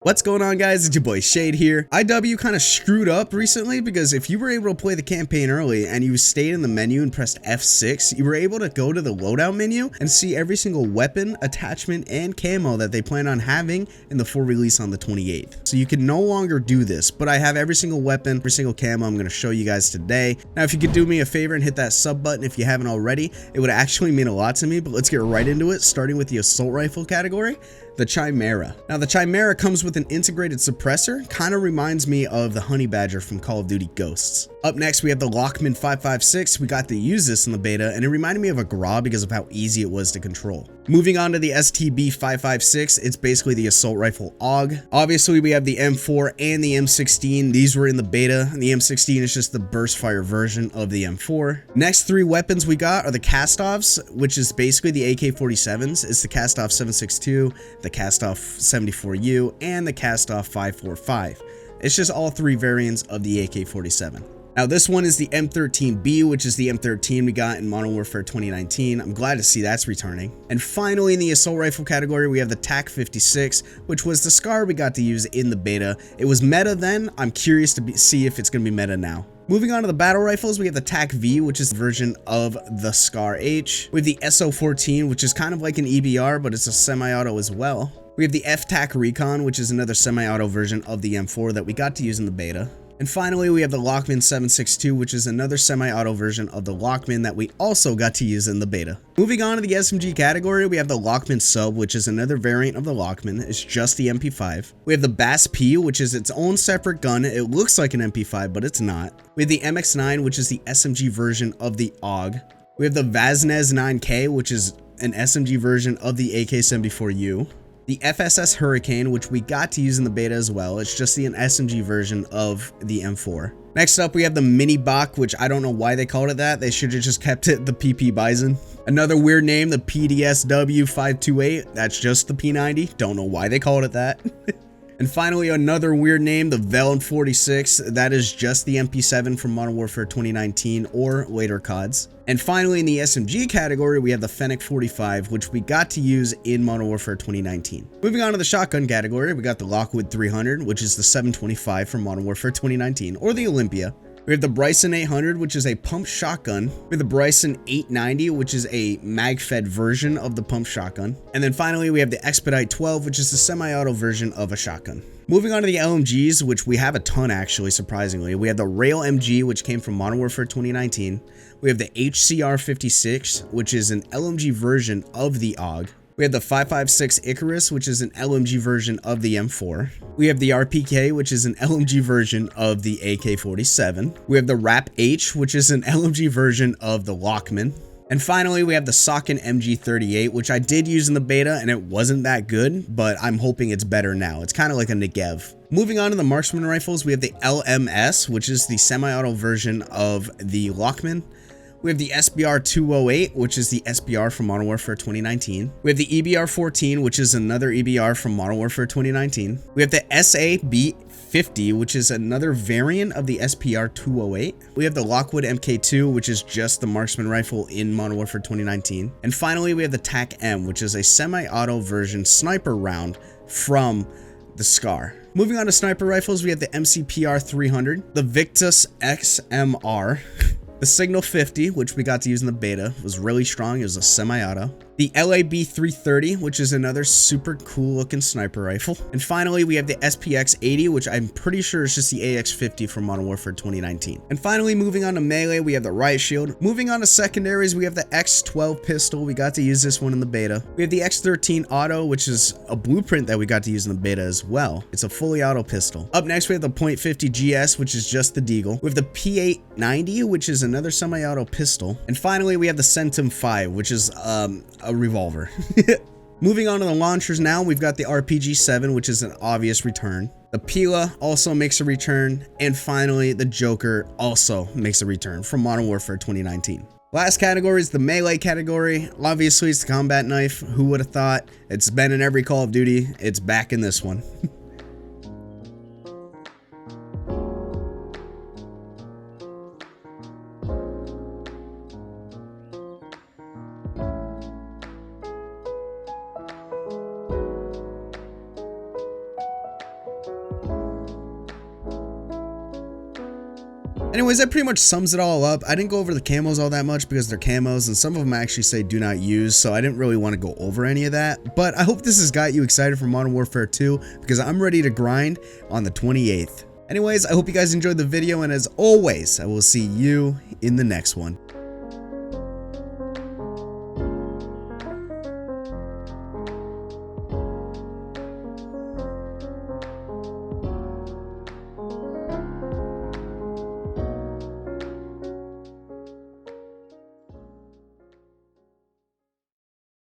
What's going on, guys? It's your boy Shade here. IW kind of screwed up recently because if you were able to play the campaign early and you stayed in the menu and pressed F6, you were able to go to the loadout menu and see every single weapon, attachment, and camo that they plan on having in the full release on the 28th. So you can no longer do this, but I have every single weapon, every single camo I'm going to show you guys today. Now, if you could do me a favor and hit that sub button if you haven't already, it would actually mean a lot to me, but let's get right into it, starting with the assault rifle category. The Chimera. Now, the Chimera comes with an integrated suppressor, kind of reminds me of the Honey Badger from Call of Duty Ghosts. Up next, we have the Lockman 556. We got to use this in the beta, and it reminded me of a Gra because of how easy it was to control. Moving on to the STB 556, it's basically the assault rifle AUG. Obviously, we have the M4 and the M16. These were in the beta, and the M16 is just the burst fire version of the M4. Next three weapons we got are the cast-offs, which is basically the AK-47s. It's the cast-off 762, the cast-off 74U, and the cast-off 545. It's just all three variants of the AK-47. Now, this one is the M13B, which is the M13 we got in Modern Warfare 2019. I'm glad to see that's returning. And finally, in the assault rifle category, we have the TAC 56, which was the SCAR we got to use in the beta. It was meta then. I'm curious to see if it's going to be meta now. Moving on to the battle rifles, we have the TAC V, which is the version of the SCAR H. We have the SO14, which is kind of like an EBR, but it's a semi-auto as well. We have the FTAC Recon, which is another semi-auto version of the M4 that we got to use in the beta. And finally, we have the Lockman 762, which is another semi-auto version of the Lockman that we also got to use in the beta. Moving on to the SMG category, we have the Lockman Sub, which is another variant of the Lockman. It's just the MP5. We have the Bass P, which is its own separate gun. It looks like an MP5, but it's not. We have the MX9, which is the SMG version of the AUG. We have the Vaznez 9K, which is an SMG version of the AK-74U. The FSS Hurricane, which we got to use in the beta as well. It's just the SMG version of the M4. Next up, we have the Mini Bach, which I don't know why they called it that. They should have just kept it the PP Bison. Another weird name, the PDSW 528. That's just the P90. Don't know why they called it that. And finally, another weird name, the Veln 46. That is just the MP7 from Modern Warfare 2019 or later CODs. And finally, in the SMG category, we have the Fennec 45, which we got to use in Modern Warfare 2019. Moving on to the shotgun category, we got the Lockwood 300, which is the 725 from Modern Warfare 2019, or the Olympia. We have the Bryson 800, which is a pump shotgun. We have the Bryson 890, which is a mag-fed version of the pump shotgun. And then finally, we have the Expedite 12, which is the semi-auto version of a shotgun. Moving on to the LMGs, which we have a ton actually, surprisingly. We have the Rail MG, which came from Modern Warfare 2019. We have the HCR 56, which is an LMG version of the AUG. We have the 556 Icarus, which is an LMG version of the M4. We have the RPK, which is an LMG version of the AK-47. We have the RAP H, which is an LMG version of the Lockman. And finally, we have the Socken MG38, which I did use in the beta, and it wasn't that good, but I'm hoping it's better now. It's kind of like a Negev. Moving on to the marksman rifles, we have the LMS, which is the semi-auto version of the Lockman. We have the SBR 208, which is the SBR from Modern Warfare 2019. We have the EBR 14, which is another EBR from Modern Warfare 2019. We have the SAB 50, which is another variant of the SPR 208. We have the Lockwood MK2, which is just the marksman rifle in Modern Warfare 2019. And finally, we have the TAC M, which is a semi-auto version sniper round from the SCAR. Moving on to sniper rifles, we have the MCPR 300, the Victus XMR, the Signal 50, which we got to use in the beta, was really strong. It was a semi-auto. The LAB 330, which is another super cool looking sniper rifle. And finally, we have the SPX 80, which I'm pretty sure is just the AX 50 from Modern Warfare 2019. And finally, moving on to melee, we have the Riot Shield. Moving on to secondaries, we have the X12 pistol. We got to use this one in the beta. We have the X13 auto, which is a blueprint that we got to use in the beta as well. It's a fully auto pistol. Up next, we have the .50 GS, which is just the Deagle. We have the P890, which is another semi-auto pistol. And finally, we have the Centum 5, which is a revolver. Moving on to the launchers now, we've got the RPG-7, which is an obvious return. The Pila also makes a return. And finally, the Joker also makes a return from Modern Warfare 2019. Last category is the melee category. Obviously, it's the combat knife. Who would have thought? It's been in every Call of Duty. It's back in this one. Anyways, that pretty much sums it all up. I didn't go over the camos all that much because they're camos, and some of them actually say do not use, so I didn't really want to go over any of that. But I hope this has got you excited for Modern Warfare 2 because I'm ready to grind on the 28th. Anyways, I hope you guys enjoyed the video, and as always, I will see you in the next one.